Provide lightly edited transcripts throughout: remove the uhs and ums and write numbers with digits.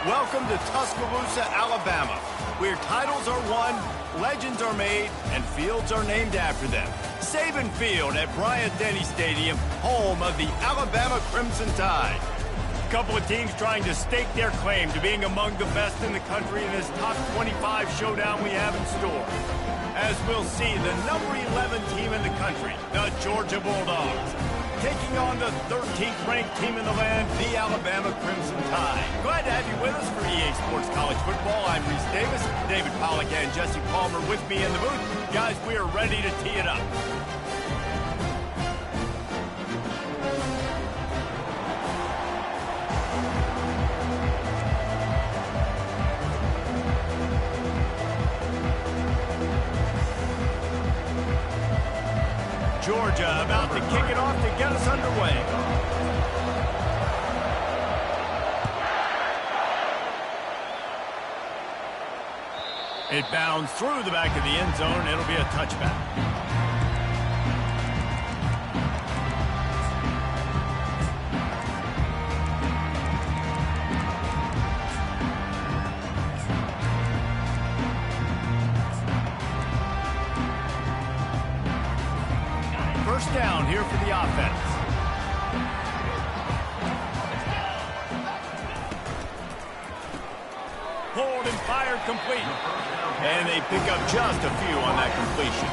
Welcome to Tuscaloosa, Alabama, where titles are won, legends are made, and fields are named after them. Saban Field at Bryant-Denny Stadium, home of the Alabama Crimson Tide. A couple of teams trying to stake their claim to being among the best in the country in this top 25 showdown we have in store. As we'll see, the number 11 team in the country, the Georgia Bulldogs, taking on the 13th ranked team in the land, the Alabama Crimson Tide. Glad to have you with us for EA Sports College Football. I'm Reese Davis, David Pollack and Jesse Palmer with me in the booth. Guys, we are ready to tee it up. Georgia about to kick it off to get us underway. It bounds through the back of the end zone. It'll be a touchback. First down here for the offense. Pulled and fired complete. And they pick up just a few on that completion.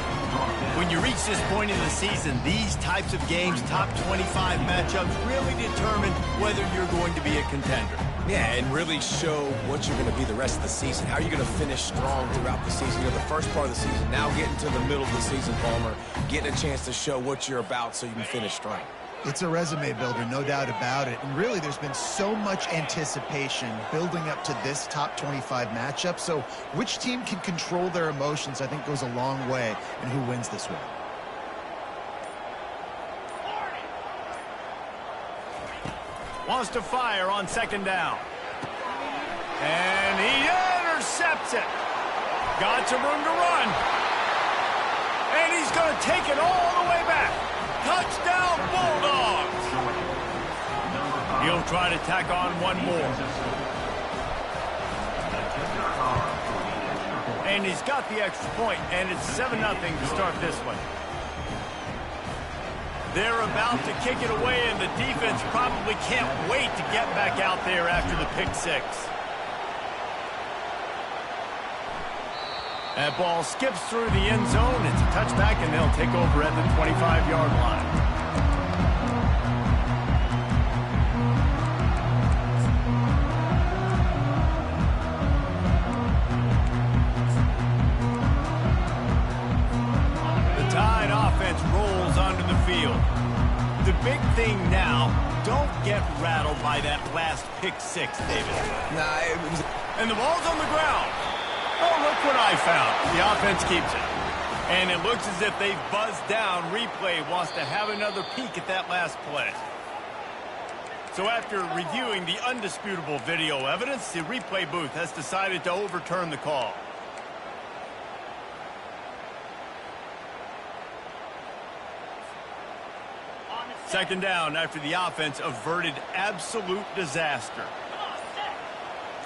When you reach this point in the season, these types of games, top 25 matchups, really determine whether you're going to be a contender. Yeah, and really show what you're going to be the rest of the season. How are you going to finish strong throughout the season? You know, the first part of the season, now getting to the middle of the season, Palmer, getting a chance to show what you're about so you can finish strong. It's a resume builder, no doubt about it. And really, there's been so much anticipation building up to this top 25 matchup. So which team can control their emotions, I think, goes a long way in who wins this one. Wants to fire on second down. And he intercepts it. Got some room to run. And he's going to take it all the way back. Touchdown, Bulldogs. He'll try to tack on one more. And he's got the extra point, and it's 7-0 to start this one. They're about to kick it away, and the defense probably can't wait to get back out there after the pick six. That ball skips through the end zone. It's a touchback, and they'll take over at the 25-yard line. The Tide offense rolls onto the field. The big thing now, don't get rattled by that last pick six, David. Nah, it was... And the ball's on the ground. Oh, look what I found. The offense keeps it. And it looks as if they've buzzed down. Replay wants to have another peek at that last play. So after reviewing the undisputable video evidence, the replay booth has decided to overturn the call. Second down after the offense averted absolute disaster.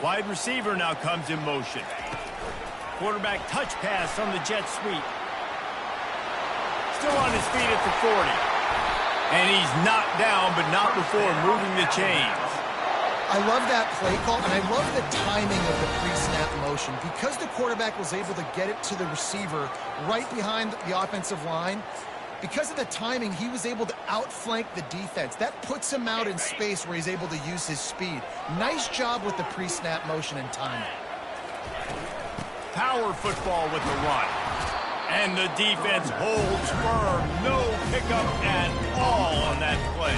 Wide receiver now comes in motion. Quarterback touch pass on the jet sweep. Still on his feet at the 40. And he's knocked down, but not before moving the chains. I love that play call, and I love the timing of the pre-snap motion. Because the quarterback was able to get it to the receiver right behind the offensive line, because of the timing, he was able to outflank the defense. That puts him out in space where he's able to use his speed. Nice job with the pre-snap motion and timing. Power football with the run. And the defense holds firm. No pickup at all on that play.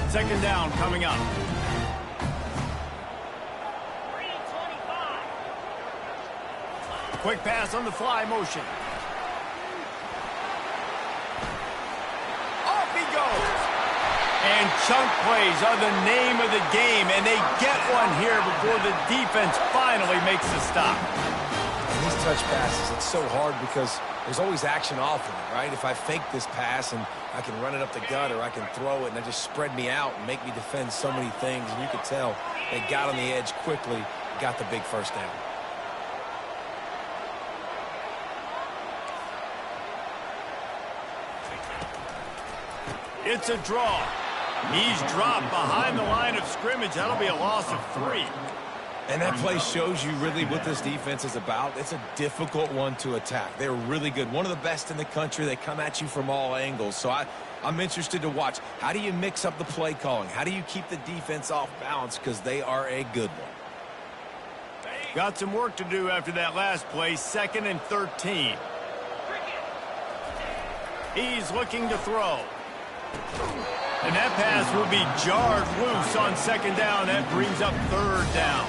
Second down coming up. Quick pass on the fly motion. Off he goes. And chunk plays are the name of the game, and they get one here before the defense finally makes the stop. And these touch passes, it's so hard because there's always action off of it, right? If I fake this pass and I can run it up the gut, or I can throw it and they just spread me out and make me defend so many things. And you could tell they got on the edge quickly, got the big first down. It's a draw. He's dropped behind the line of scrimmage. That'll be a loss of 3. And that play shows you really what this defense is about. It's a difficult one to attack. They're really good. One of the best in the country. They come at you from all angles. So I'm interested to watch. How do you mix up the play calling? How do you keep the defense off balance? Because they are a good one. Got some work to do after that last play. 2nd and 13. He's looking to throw. And that pass will be jarred loose on 2nd down. That brings up 3rd down.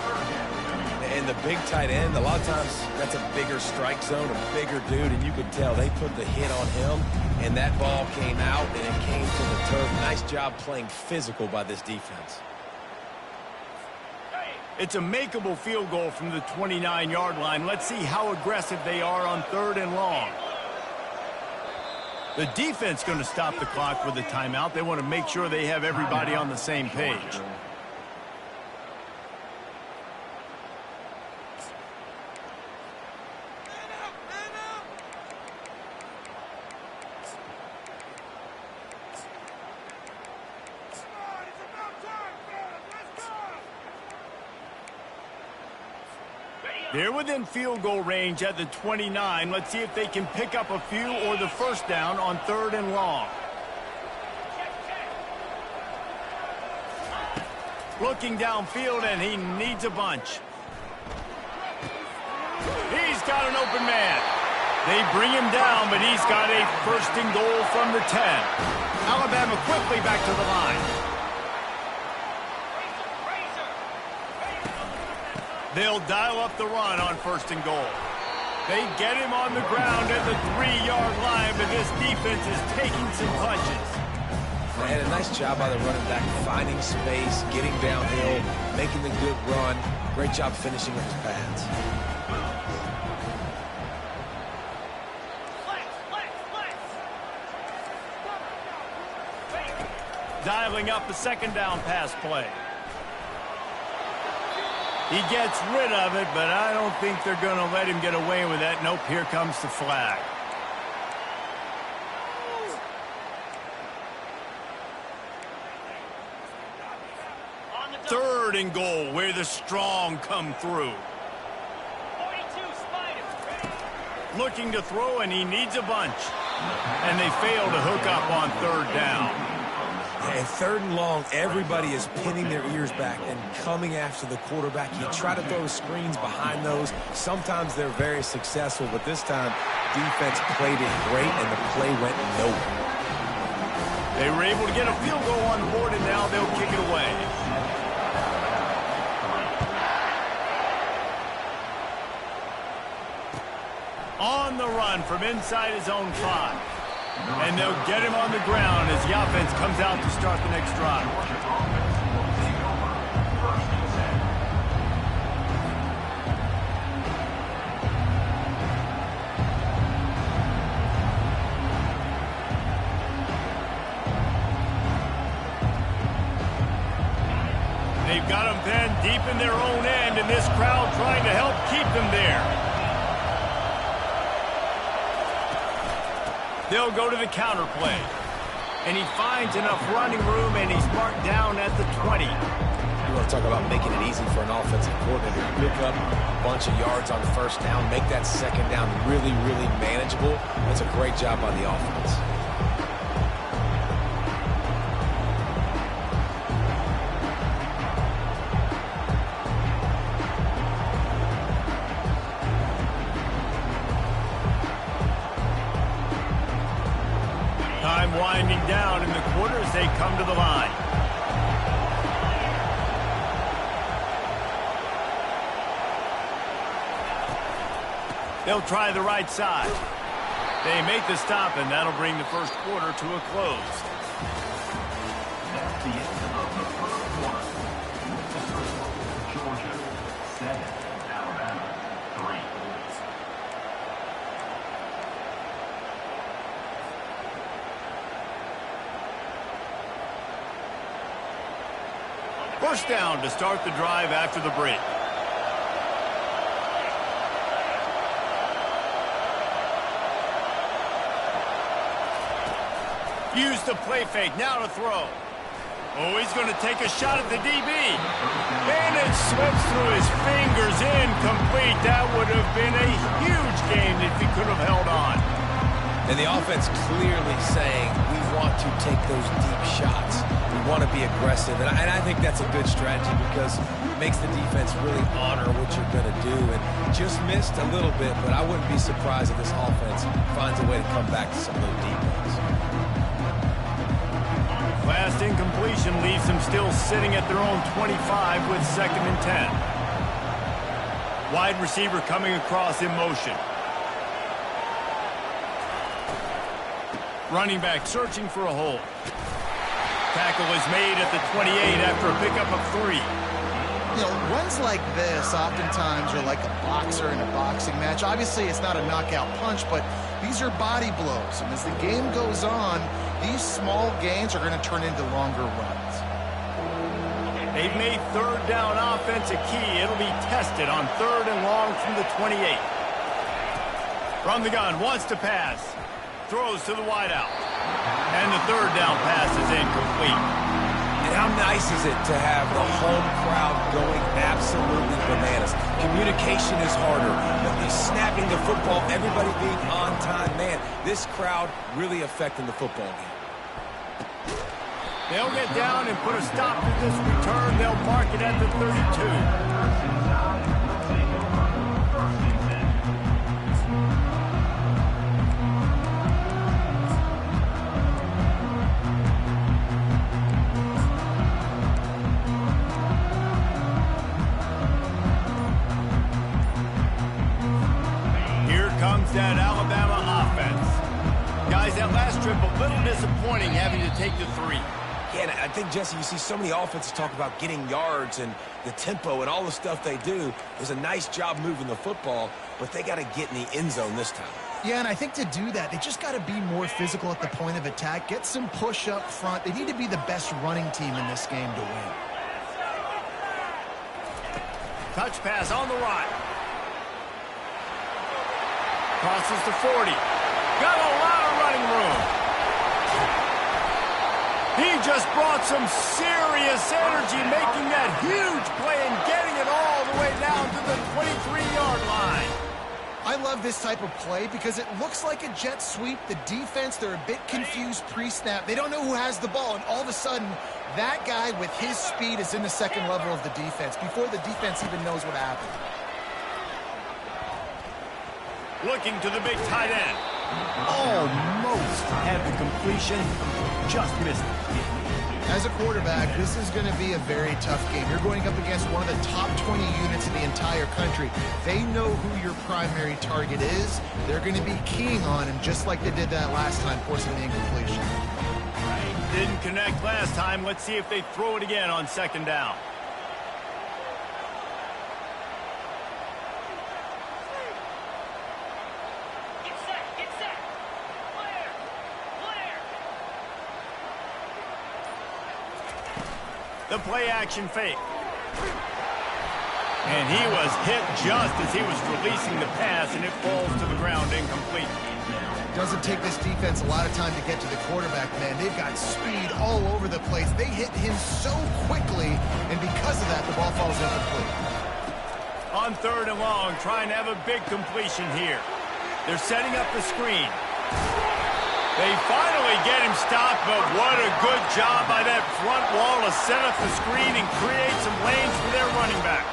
And the big tight end, a lot of times that's a bigger strike zone, a bigger dude, and you could tell they put the hit on him, and that ball came out, and it came to the turf. Nice job playing physical by this defense. It's a makeable field goal from the 29-yard line. Let's see how aggressive they are on 3rd and long. The defense going to stop the clock with a timeout. They want to make sure they have everybody on the same page. They're within field goal range at the 29. Let's see if they can pick up a few or the first down on 3rd and long. Looking downfield, and he needs a bunch. He's got an open man. They bring him down, but he's got a 1st and goal from the 10. Alabama quickly back to the line. They'll dial up the run on 1st and goal. They get him on the ground at the 3-yard line, but this defense is taking some punches. They had a nice job by the running back, finding space, getting downhill, making the good run. Great job finishing with his pads. Dialing up the 2nd down pass play. He gets rid of it, but I don't think they're going to let him get away with that. Nope, here comes the flag. Third and goal, where the strong come through. Looking to throw, and he needs a bunch. And they fail to hook up on 3rd down. And 3rd and long, everybody is pinning their ears back and coming after the quarterback. You try to throw screens behind those. Sometimes they're very successful, but this time, defense played it great, and the play went nowhere. They were able to get a field goal on the board, and now they'll kick it away. On the run from inside his own 5. And they'll get him on the ground as the offense comes out to start the next drive. They've got them pinned deep in their own end, and this crowd trying to help keep them there. They'll go to the counter play. And he finds enough running room, and he's marked down at the 20. You want to talk about making it easy for an offensive coordinator. Pick up a bunch of yards on 1st down, make that 2nd down really, really manageable. That's a great job by the offense. Time winding down in the quarter as they come to the line. They'll try the right side. They make the stop, and that'll bring the first quarter to a close. That's the end of the first quarter. Georgia 7, Alabama 3. First down to start the drive after the break. Use the play fake, now to throw. Oh, he's going to take a shot at the DB. And it slips through his fingers, incomplete. That would have been a huge gain if he could have held on. And the offense clearly saying, we want to take those deep shots. We want to be aggressive. And I think that's a good strategy because it makes the defense really honor what you're going to do. And just missed a little bit, but I wouldn't be surprised if this offense finds a way to come back to some of those deep ones. Last incompletion leaves them still sitting at their own 25 with 2nd and 10. Wide receiver coming across in motion. Running back searching for a hole. Tackle is made at the 28 after a pickup of 3. You know, runs like this oftentimes are like a boxer in a boxing match. Obviously, it's not a knockout punch, but these are body blows. And as the game goes on, these small gains are going to turn into longer runs. They've made 3rd down offense a key. It'll be tested on 3rd and long from the 28. From the gun, wants to pass. Throws to the wideout. And the 3rd down pass is incomplete. And how nice is it to have the home crowd going absolutely bananas? Communication is harder. He's snapping the football, everybody being on time. Man, this crowd really affecting the football game. They'll get down and put a stop to this return. They'll mark it at the 32. That Alabama offense. Guys, that last trip a little disappointing having to take the 3. Yeah, and I think, Jesse, you see so many offenses talk about getting yards and the tempo and all the stuff they do. It was a nice job moving the football, but they got to get in the end zone this time. Yeah, and I think to do that, they just got to be more physical at the point of attack, get some push up front. They need to be the best running team in this game to win. Touch pass on the right. Crosses to 40. Got a lot of running room. He just brought some serious energy, making that huge play and getting it all the way down to the 23-yard line. I love this type of play because it looks like a jet sweep. The defense, they're a bit confused pre-snap. They don't know who has the ball, and all of a sudden, that guy with his speed is in the second level of the defense before the defense even knows what happened. Looking to the big tight end. Almost had the completion. Just missed it. As a quarterback, this is going to be a very tough game. You're going up against one of the top 20 units in the entire country. They know who your primary target is. They're going to be keying on him just like they did that last time, forcing the incompletion. Didn't connect last time. Let's see if they throw it again on 2nd down. The play-action fake. And he was hit just as he was releasing the pass, and it falls to the ground incomplete. Doesn't take this defense a lot of time to get to the quarterback, man. They've got speed all over the place. They hit him so quickly, and because of that, the ball falls incomplete. On 3rd and long, trying to have a big completion here. They're setting up the screen. They finally get him stopped, but what a good job by that front wall to set up the screen and create some lanes for their running back.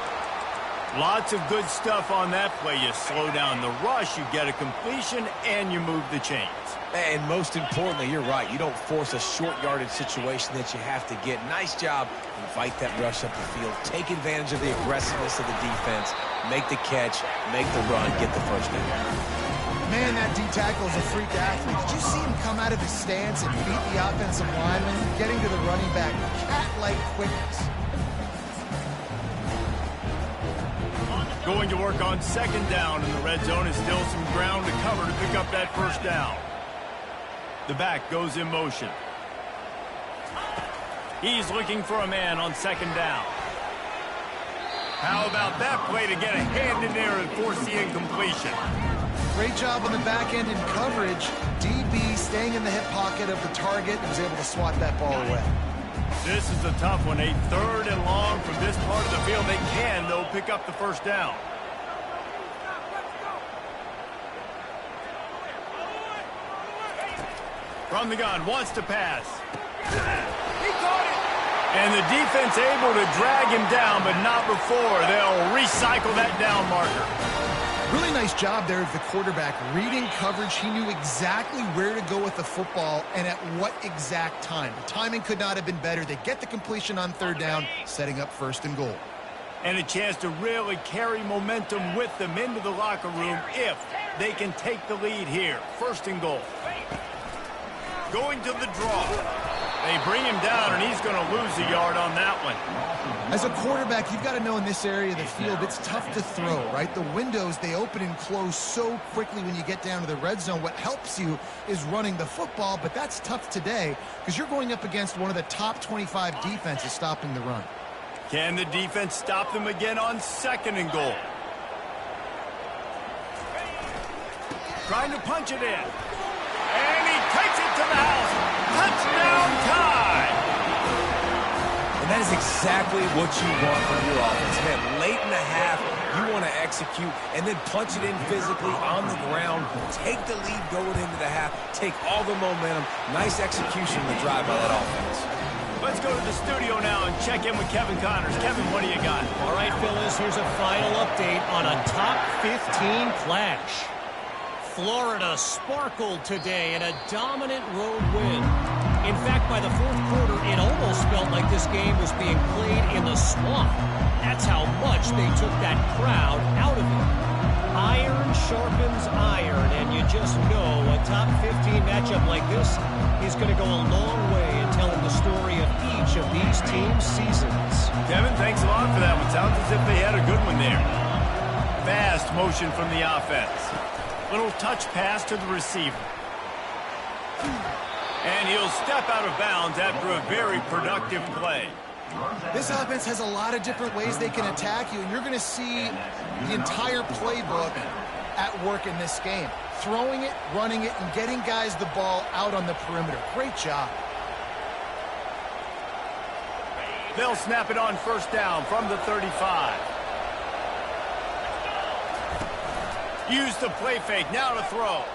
Lots of good stuff on that play. You slow down the rush, you get a completion, and you move the chains. And most importantly, you're right. You don't force a short yardage situation that you have to get. Nice job. Invite that rush up the field. Take advantage of the aggressiveness of the defense. Make the catch, make the run, get the first down. Man, that D-tackle is a freak athlete. Did you see him come out of his stance and beat the offensive lineman, getting to the running back? Cat-like quickness. Going to work on 2nd down, and the red zone is still some ground to cover to pick up that first down. The back goes in motion. He's looking for a man on second down. How about that play to get a hand in there and force the incompletion? Great job on the back end in coverage. DB staying in the hip pocket of the target and was able to swat that ball away. This is a tough one. A 3rd and long from this part of the field. They can, though, pick up the first down. From the gun, wants to pass. He caught it! And the defense able to drag him down, but not before. They'll recycle that down marker. Really nice job there of the quarterback. Reading coverage, he knew exactly where to go with the football and at what exact time. The timing could not have been better. They get the completion on 3rd down, setting up 1st and goal. And a chance to really carry momentum with them into the locker room if they can take the lead here. 1st and goal. Going to the draw. They bring him down, and he's going to lose a yard on that one. As a quarterback, you've got to know in this area of the field, it's tough to throw, right? The windows, they open and close so quickly when you get down to the red zone. What helps you is running the football, but that's tough today because you're going up against one of the top 25 defenses stopping the run. Can the defense stop them again on 2nd and goal? Trying to punch it in. And he takes it to the house. Touchdown tie. And that is exactly what you want from your offense. Man, late in the half, you want to execute and then punch it in physically on the ground. Take the lead going into the half. Take all the momentum. Nice execution to drive by that offense. Let's go to the studio now and check in with Kevin Connors. Kevin, what do you got? All right, Phyllis, here's a final update on a top 15 clash. Florida sparkled today in a dominant road win. In fact, by the 4th quarter, it almost felt like this game was being played in the swamp. That's how much they took that crowd out of it. Iron sharpens iron, and you just know a top 15 matchup like this is going to go a long way in telling the story of each of these teams' seasons. Kevin, thanks a lot for that one. Sounds as if they had a good one there. Fast motion from the offense. Little touch pass to the receiver. And he'll step out of bounds after a very productive play. This offense has a lot of different ways they can attack you, and you're going to see the entire playbook at work in this game. Throwing it, running it, and getting guys the ball out on the perimeter. Great job. They'll snap it on 1st down from the 35. Use the play fake, now to throw.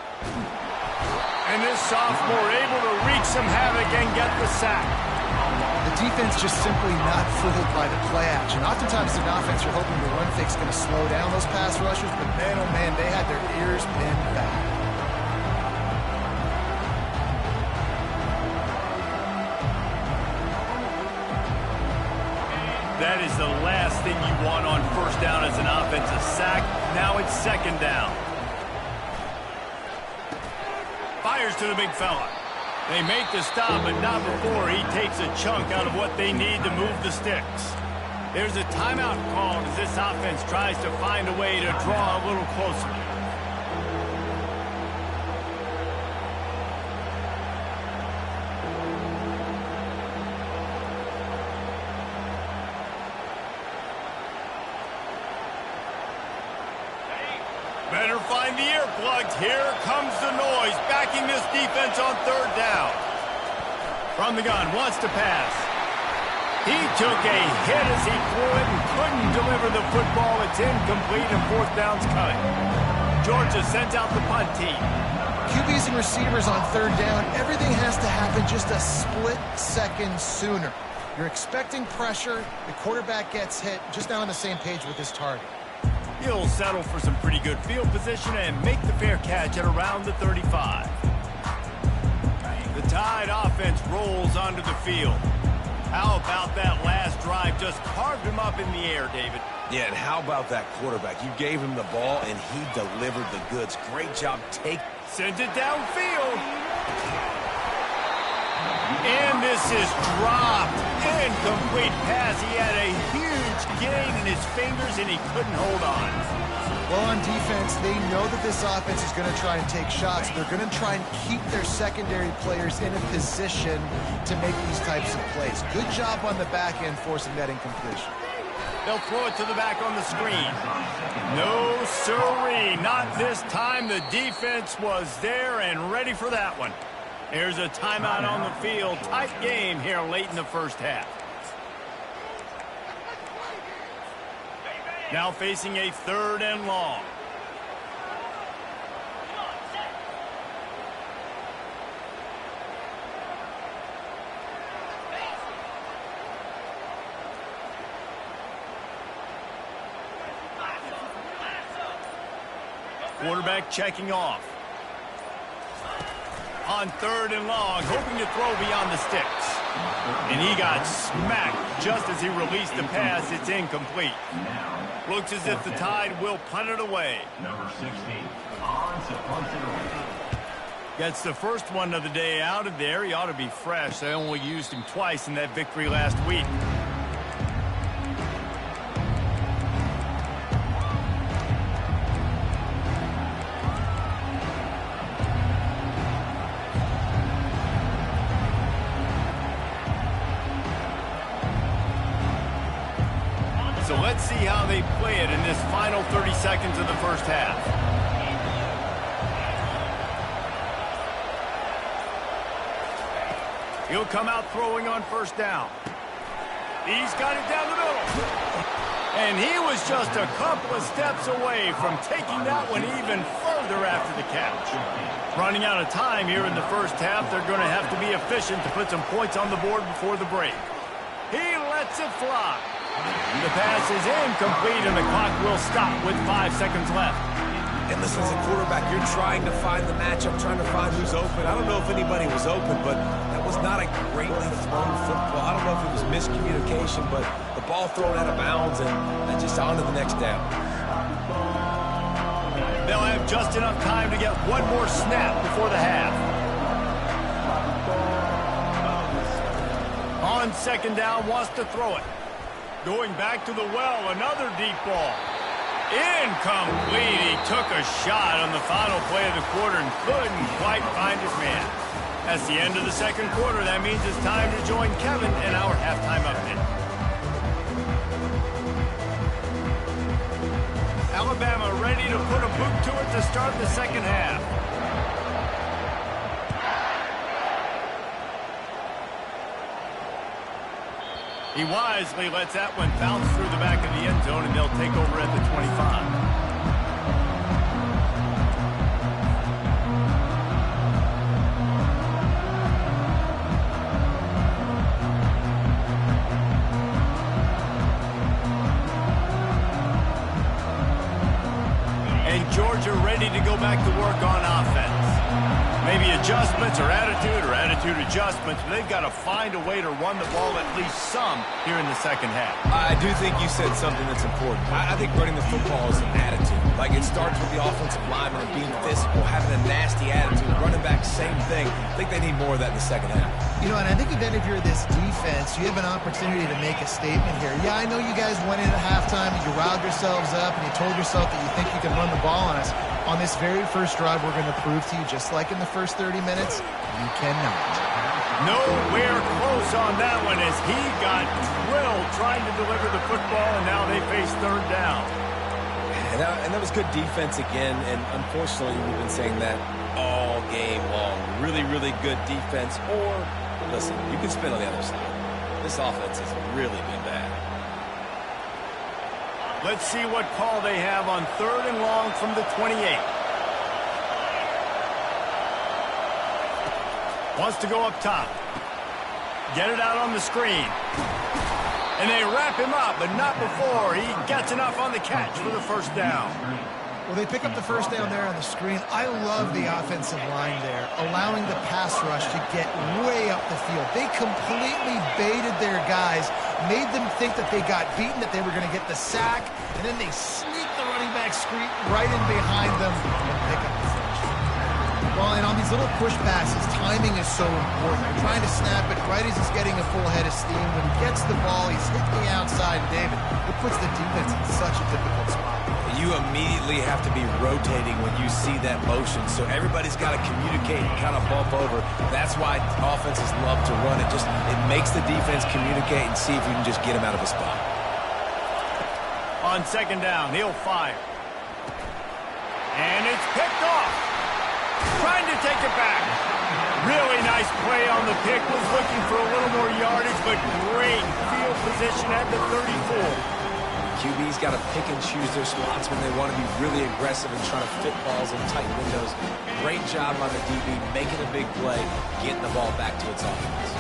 And this sophomore able to wreak some havoc and get the sack. The defense just simply not fooled by the play action. Oftentimes in offense, you're hoping the run fake's going to slow down those pass rushers, but man, oh man, they had their ears pinned back. That is the last thing you want on 1st down as an offensive sack. Now it's 2nd down. Fires to the big fella. They make the stop, but not before he takes a chunk out of what they need to move the sticks. There's a timeout called as this offense tries to find a way to draw a little closer. Better find the earplugs. Here comes the noise, backing this defense on 3rd down. From the gun, wants to pass. He took a hit as he threw it and couldn't deliver the football. It's incomplete and 4th down's coming. Georgia sends out the punt team. QBs and receivers on 3rd down, everything has to happen just a split second sooner. You're expecting pressure, the quarterback gets hit, just not on the same page with his target. He'll settle for some pretty good field position and make the fair catch at around the 35. The Tide offense rolls onto the field. How about that last drive? Just carved him up in the air, David. Yeah, and how about that quarterback? You gave him the ball, and he delivered the goods. Great job. Sends it downfield. And this is dropped. Incomplete pass. He had a huge yardage getting in his fingers, and he couldn't hold on. Well, on defense, they know that this offense is going to try and take shots. They're going to try and keep their secondary players in a position to make these types of plays. Good job on the back end forcing that incompletion. They'll throw it to the back on the screen. No siree, not this time. The defense was there and ready for that one. There's a timeout on the field. Tight game here late in the first half. Now facing a 3rd and long. Quarterback checking off. On 3rd and long, hoping to throw beyond the sticks. And he got smacked just as he released the pass. It's incomplete. Looks as if the Tide will punt it away. Number 16, Hans punts it away. Gets the first one of the day out of there. He ought to be fresh. They only used him twice in that victory last week. So let's see how they play it in this final 30 seconds of the first half. He'll come out throwing on 1st down. He's got it down the middle. And he was just a couple of steps away from taking that one even further after the catch. Running out of time here in the first half, they're going to have to be efficient to put some points on the board before the break. He lets it fly. The pass is incomplete, and the clock will stop with 5 seconds left. And listen, as a quarterback, you're trying to find the matchup, trying to find who's open. I don't know if anybody was open, but that was not a greatly thrown football. I don't know if it was miscommunication, but the ball thrown out of bounds and just on to the next down. They'll have just enough time to get one more snap before the half. On 2nd down, wants to throw it. Going back to the well, another deep ball. Incomplete. He took a shot on the final play of the quarter and couldn't quite find his man. That's the end of the 2nd quarter. That means it's time to join Kevin in our halftime update. Alabama ready to put a boot to it to start the 2nd half. He wisely lets that one bounce through the back of the end zone, and they'll take over at the 25. And Georgia ready to go back to work on offense. Maybe adjustments or attitude adjustments, but they've got to find a way to run the ball at least some here in the 2nd half. I do think you said something that's important. I think running the football is an attitude. Like, it starts with the offensive lineman and being physical, having a nasty attitude. Running back, same thing. I think they need more of that in the 2nd half. You know, and I think even if you're this defense, you have an opportunity to make a statement here. Yeah, I know you guys went in at halftime and you riled yourselves up and you told yourself that you think you can run the ball on us. On this very first drive, we're going to prove to you, just like in the first 30 minutes, you cannot. Nowhere close on that one as he got drilled trying to deliver the football, and now they face 3rd down. And that was good defense again, and unfortunately, we've been saying that all game long. Really, really good defense, or, listen, you can spin on the other side. This offense has really been bad. Let's see what call they have on 3rd and long from the 28. Wants to go up top. Get it out on the screen. And they wrap him up, but not before he gets enough on the catch for the 1st down. Well, they pick up the 1st down there on the screen. I love the offensive line there, allowing the pass rush to get way up the field. They completely baited their guys, made them think that they got beaten, that they were going to get the sack, and then they sneak the running back screen right in behind them and pick up the finish. Well, and on these little push passes, timing is so important. You're trying to snap it right as he's getting a full head of steam. When he gets the ball, he's hitting the outside. David, it puts the defense in such a difficult spot. You immediately have to be rotating when you see that motion, so everybody's got to communicate and kind of bump over. That's why offenses love to run it. It makes the defense communicate and see if you can just get him out of a spot. On second down, he'll fire. And it's picked off. Trying to take it back. Really nice play on the pick. Was looking for a little more yardage, but great field position at the 34. QB's got to pick and choose their spots when they want to be really aggressive and trying to fit balls in tight windows. Great job by the DB making a big play, getting the ball back to its offense.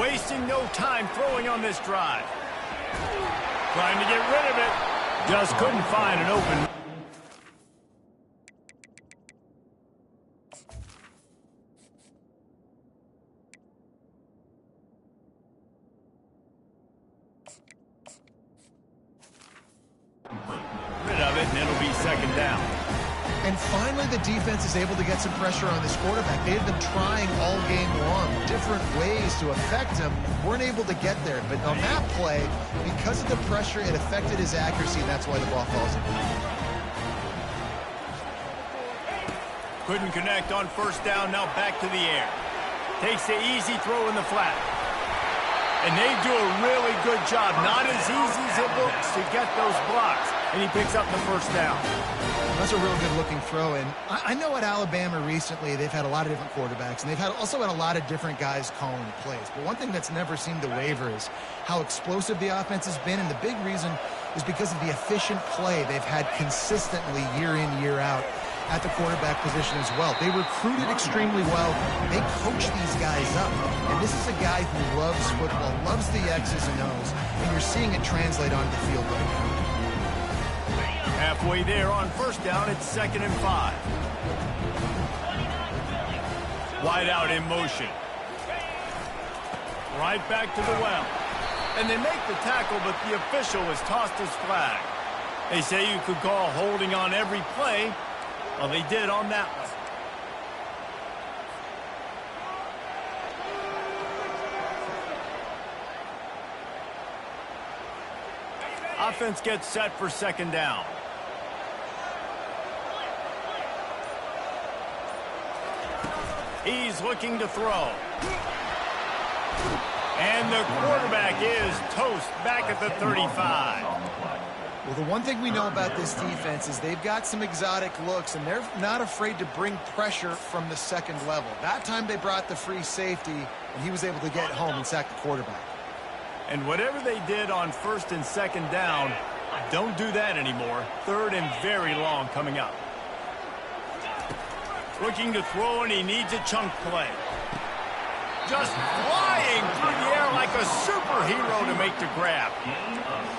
Wasting no time throwing on this drive. Trying to get rid of it. Just couldn't find an open. Rid of it, and it'll be second down. And finally, the defense is able to get some pressure on this quarterback. They've been trying all game long, different ways to affect him. Weren't able to get there. But on that play, because of the pressure, it affected his accuracy, and that's why the ball falls in. Couldn't connect on first down, now back to the air. Takes the easy throw in the flat. And they do a really good job. Not as easy as it looks to get those blocks. And he picks up the first down. That's a real good-looking throw. And I know at Alabama recently, they've had a lot of different quarterbacks, and they've also had a lot of different guys calling plays. But one thing that's never seemed to waver is how explosive the offense has been. And the big reason is because of the efficient play they've had consistently year in, year out at the quarterback position as well. They recruited extremely well. They coach these guys up. And this is a guy who loves football, loves the X's and O's, and you're seeing it translate onto the field right now. Halfway there on first down, it's 2nd and 5. Wide out in motion. Right back to the well. And they make the tackle, but the official has tossed his flag. They say you could call holding on every play. Well, they did on that one. Offense gets set for second down. He's looking to throw. And the quarterback is toast back at the 35. Well, the one thing we know about this defense is they've got some exotic looks, and they're not afraid to bring pressure from the second level. That time they brought the free safety, and he was able to get home and sack the quarterback. And whatever they did on first and second down, don't do that anymore. Third and very long coming up. Looking to throw, and he needs a chunk play. Just flying through the air like a superhero to make the grab.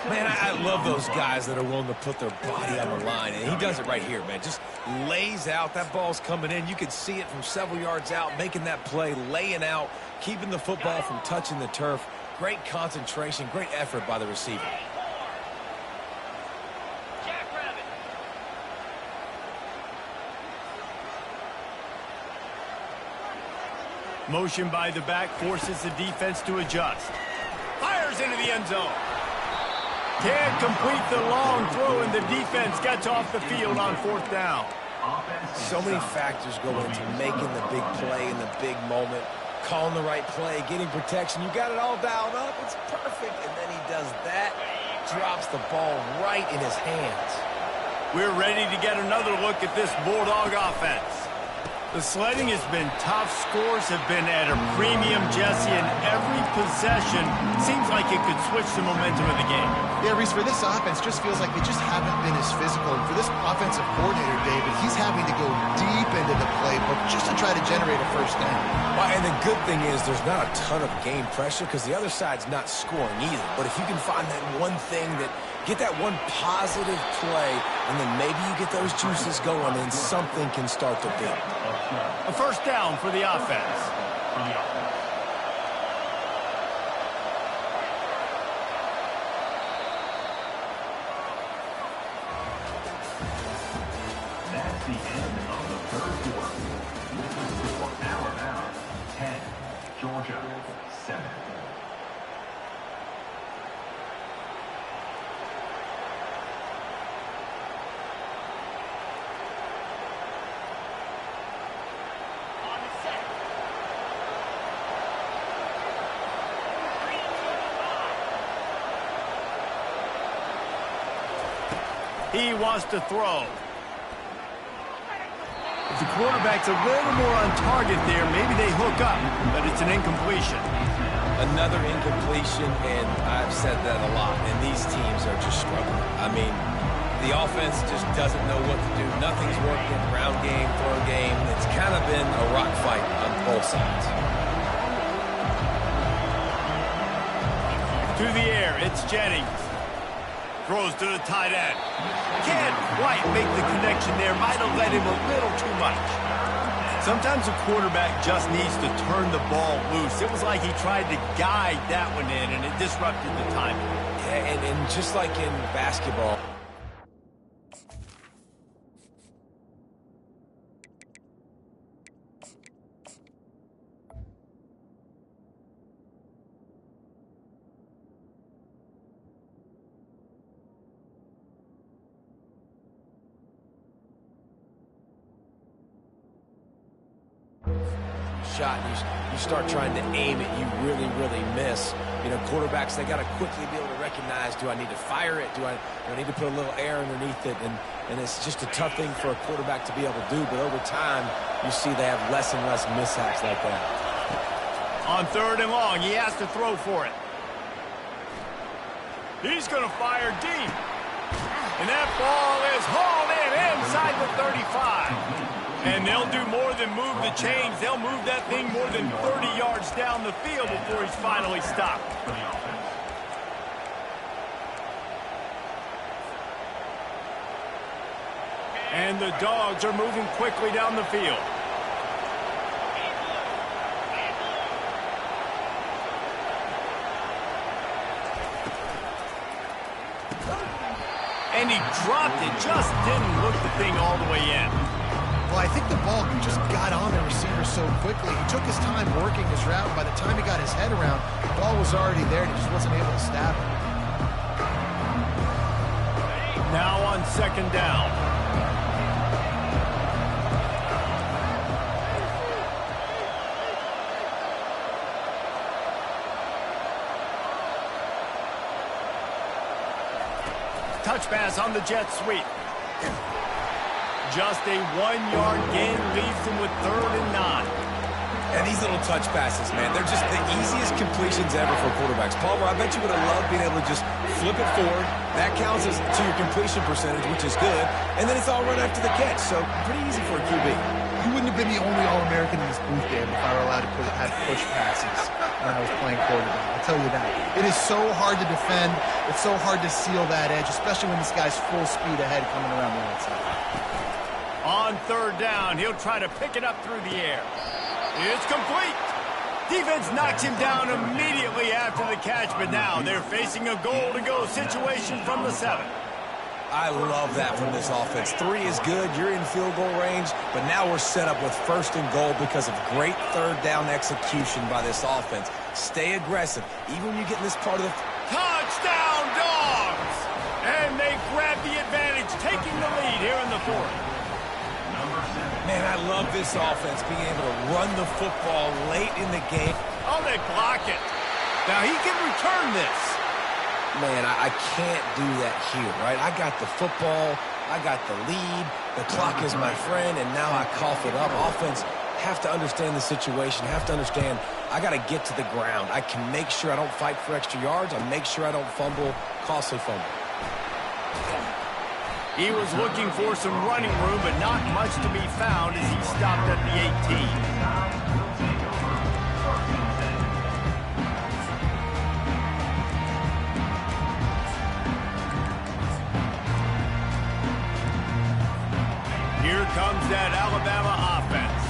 Man, I love those guys that are willing to put their body on the line, and he does it right here, man. Just lays out. That ball's coming in. You can see it from several yards out, making that play, laying out, keeping the football from touching the turf. Great concentration, great effort by the receiver. Motion by the back forces the defense to adjust. Fires into the end zone. Can't complete the long throw, and the defense gets off the field on fourth down. So many factors go into making the big play in the big moment. Calling the right play, getting protection. You got it all dialed up. It's perfect. And then he does that, drops the ball right in his hands. We're ready to get another look at this Bulldog offense. The sledding has been tough. Scores have been at a premium, Jesse, and every possession seems like it could switch the momentum of the game. Yeah, Reese, for this offense, just feels like they just haven't been as physical. And for this offensive coordinator, David, he's having to go deep into the playbook just to try to generate a first down. Well, and the good thing is there's not a ton of game pressure because the other side's not scoring either. But if you can find that one thing that get that one positive play, and then maybe you get those juices going, and something can start to build. A first down for the offense. That's the end of the third score. For Alabama, 10. Georgia, 7. He wants to throw. If the quarterback's a little more on target there, maybe they hook up, but it's an incompletion. Another incompletion, and I've said that a lot, and these teams are just struggling. I mean, the offense just doesn't know what to do. Nothing's working. Ground game, throw game. It's kind of been a rock fight on both sides. To the air, it's Jennings. Throws to the tight end. Can't quite make the connection there. Might have let him a little too much. Sometimes a quarterback just needs to turn the ball loose. It was like he tried to guide that one in, and it disrupted the timing. Yeah, and just like in basketball, shot, you start trying to aim it, you really miss. You know, quarterbacks, they got to quickly be able to recognize, do I need to fire it? Do I need to put a little air underneath it? And it's just a tough thing for a quarterback to be able to do, but over time, you see they have less and less mishaps like that. On 3rd and long, he has to throw for it. He's going to fire deep. And that ball is hauled in inside the 35. And they'll do more than move the chains. They'll move that thing more than 30 yards down the field before he's finally stopped. And the Dogs are moving quickly down the field. And he dropped it, just didn't look the thing all the way in. Well, I think the ball just got on the receiver so quickly. He took his time working his route. By the time he got his head around, the ball was already there, and he just wasn't able to stab it. Now on 2nd down. Touch pass on the jet sweep. Just a 1-yard gain leaves him with 3rd and 9. And these little touch passes, man, they're just the easiest completions ever for quarterbacks. Palmer, I bet you would have loved being able to just flip it forward. That counts as to your completion percentage, which is good. And then it's all run after the catch, so pretty easy for a QB. You wouldn't have been the only All-American in this booth, Dan, if I were allowed to have push passes when I was playing quarterback. I'll tell you that. It is so hard to defend. It's so hard to seal that edge, especially when this guy's full speed ahead coming around the outside. On 3rd down, he'll try to pick it up through the air. It's complete. Defense knocks him down immediately after the catch, but now they're facing a goal-to-go situation from the 7. I love that from this offense. 3 is good. You're in field goal range, but now we're set up with 1st and goal because of great 3rd down execution by this offense. Stay aggressive, even when you get in this part of the... Touchdown, Dogs! And they grab the advantage, taking the lead here in the 4th. Man, I love this offense, being able to run the football late in the game. Oh, they block it. Now he can return this. Man, I can't do that here, right? I got the football, I got the lead, the clock is my friend, and now I cough it up. Offense have to understand the situation, have to understand I got to get to the ground. I can make sure I don't fight for extra yards. I make sure I don't fumble, costly fumble. He was looking for some running room, but not much to be found as he stopped at the 18. Here comes that Alabama offense.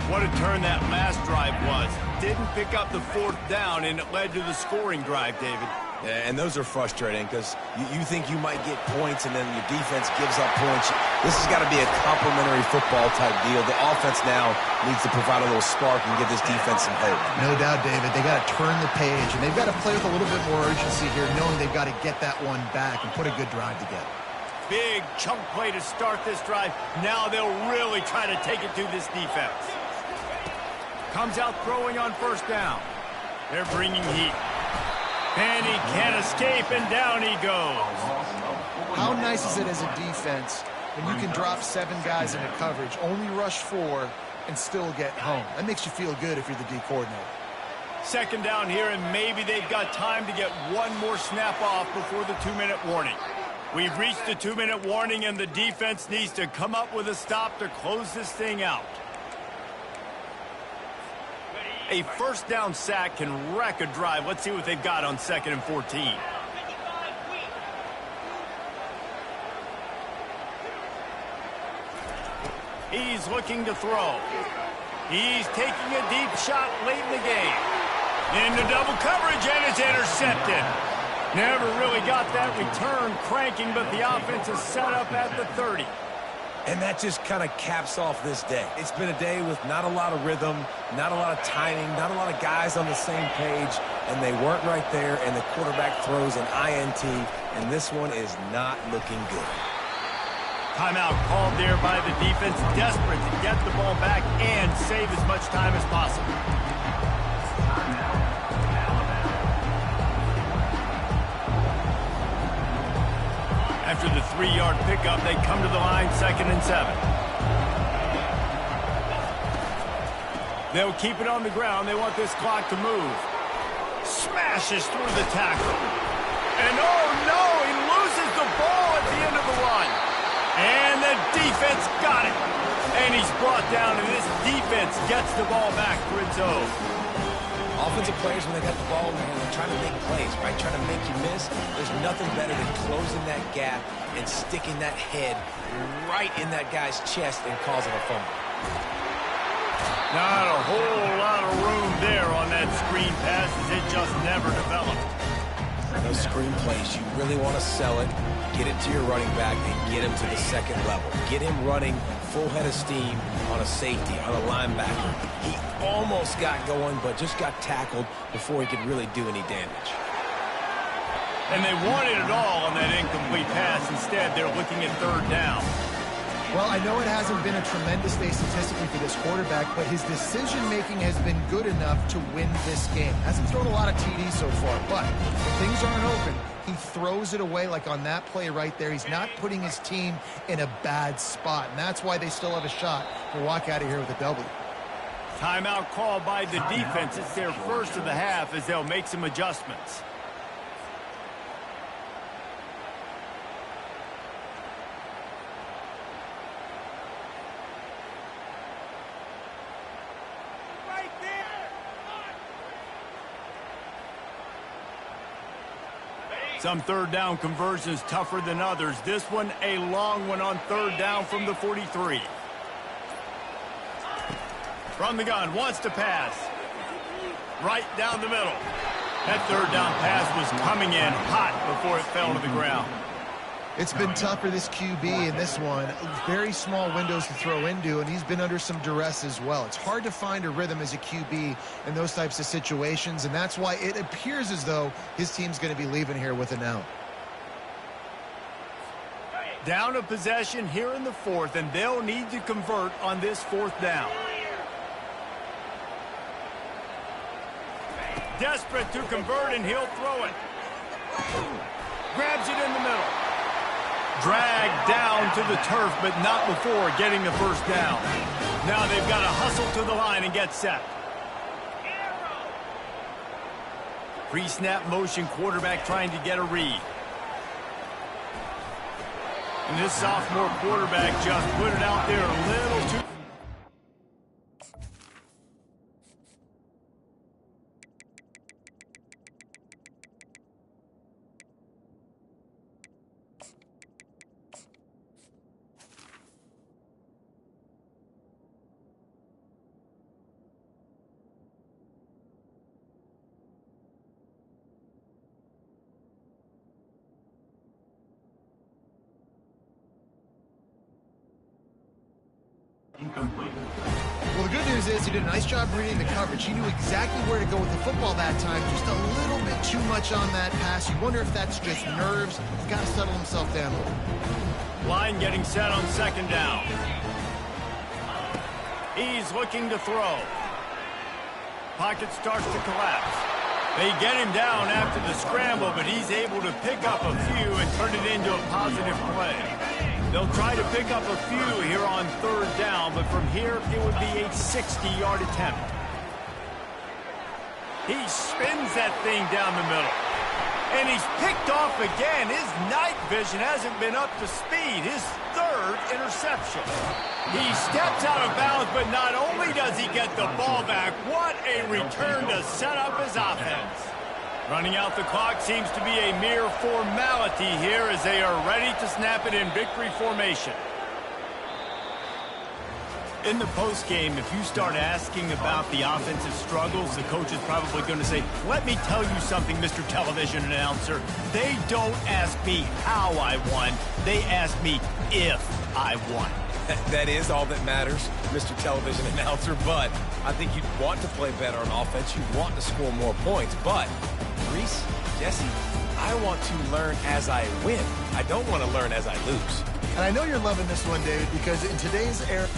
What a turn that last drive was. didn't pick up the fourth down, and it led to the scoring drive, David. Yeah, and those are frustrating because you think you might get points and then your defense gives up points. This has got to be a complementary football type deal. The offense now needs to provide a little spark and give this defense some hope. No doubt, David. They got to turn the page, and they've got to play with a little bit more urgency here, knowing they've got to get that one back and put a good drive together. Big chunk play to start this drive. Now they'll really try to take it to this defense. Comes out throwing on first down. They're bringing heat. And he can't escape, and down he goes. How nice is it as a defense when you can drop 7 guys into coverage, only rush 4, and still get home? That makes you feel good if you're the D coordinator. Second down here, and maybe they've got time to get one more snap off before the 2-minute warning. We've reached the 2-minute warning, and the defense needs to come up with a stop to close this thing out. A first down sack can wreck a drive. Let's see what they've got on 2nd and 14. He's looking to throw. He's taking a deep shot late in the game. Into double coverage, and it's intercepted. Never really got that return cranking, but the offense is set up at the 30. And that just kind of caps off this day. It's been a day with not a lot of rhythm, not a lot of timing, not a lot of guys on the same page, and they weren't right there, and the quarterback throws an INT, and this one is not looking good. Timeout called there by the defense, desperate to get the ball back and save as much time as possible. After the 3-yard pickup, they come to the line, 2nd and 7. They'll keep it on the ground. They want this clock to move. Smashes through the tackle. And oh no, he loses the ball at the end of the run. And the defense got it. And he's brought down, and this defense gets the ball back for its own. Offensive players, when they got the ball in their hand, they're trying to make plays, right? Trying to make you miss. There's nothing better than closing that gap and sticking that head right in that guy's chest and causing a fumble. Not a whole lot of room there on that screen pass, as it just never developed. Those screen plays, you really want to sell it, get it to your running back, and get him to the 2nd level. Get him running full head of steam on a safety, on a linebacker. He almost got going, but just got tackled before he could really do any damage. And they wanted it all on that incomplete pass. Instead, they're looking at 3rd down. Well, I know it hasn't been a tremendous day statistically for this quarterback, but his decision-making has been good enough to win this game. Hasn't thrown a lot of TDs so far, but when things aren't open, he throws it away like on that play right there. He's not putting his team in a bad spot, and that's why they still have a shot to walk out of here with a W. Timeout called by the defense. It's their first of the half as they'll make some adjustments. Some 3rd down conversions tougher than others. This one a long one on 3rd down from the 43. From the gun, wants to pass. Right down the middle. That 3rd down pass was coming in hot before it fell to the ground. It's been tough for this QB in this one. Very small windows to throw into, and he's been under some duress as well. It's hard to find a rhythm as a QB in those types of situations, and that's why it appears as though his team's going to be leaving here with an out. Down a possession here in the 4th, and they'll need to convert on this 4th down. Desperate to convert, and he'll throw it. Grabs it in the middle. Dragged down to the turf, but not before getting the 1st down. Now they've got to hustle to the line and get set. Pre-snap motion, quarterback trying to get a read. And this sophomore quarterback just put it out there a little too... Incomplete. Well, the good news is he did a nice job reading the coverage. He knew exactly where to go with the football that time. Just a little bit too much on that pass. You wonder if that's just nerves. He's got to settle himself down a little. Line getting set on second down. He's looking to throw. Pocket starts to collapse. They get him down after the scramble, but he's able to pick up a few and turn it into a positive play. They'll try to pick up a few here on third down, but from here it would be a 60-yard attempt. He spins that thing down the middle. And he's picked off again. His night vision hasn't been up to speed. His third interception. He steps out of bounds, but not only does he get the ball back, what a return to set up his offense. Running out the clock seems to be a mere formality here as they are ready to snap it in victory formation. In the postgame, if you start asking about the offensive struggles, the coach is probably going to say, let me tell you something, Mr. Television Announcer. They don't ask me how I won. They ask me if I won. That is all that matters, Mr. Television Announcer, but I think you'd want to play better on offense. You'd want to score more points, but Reese, Jesse, I want to learn as I win. I don't want to learn as I lose. And I know you're loving this one, David, because in today's era...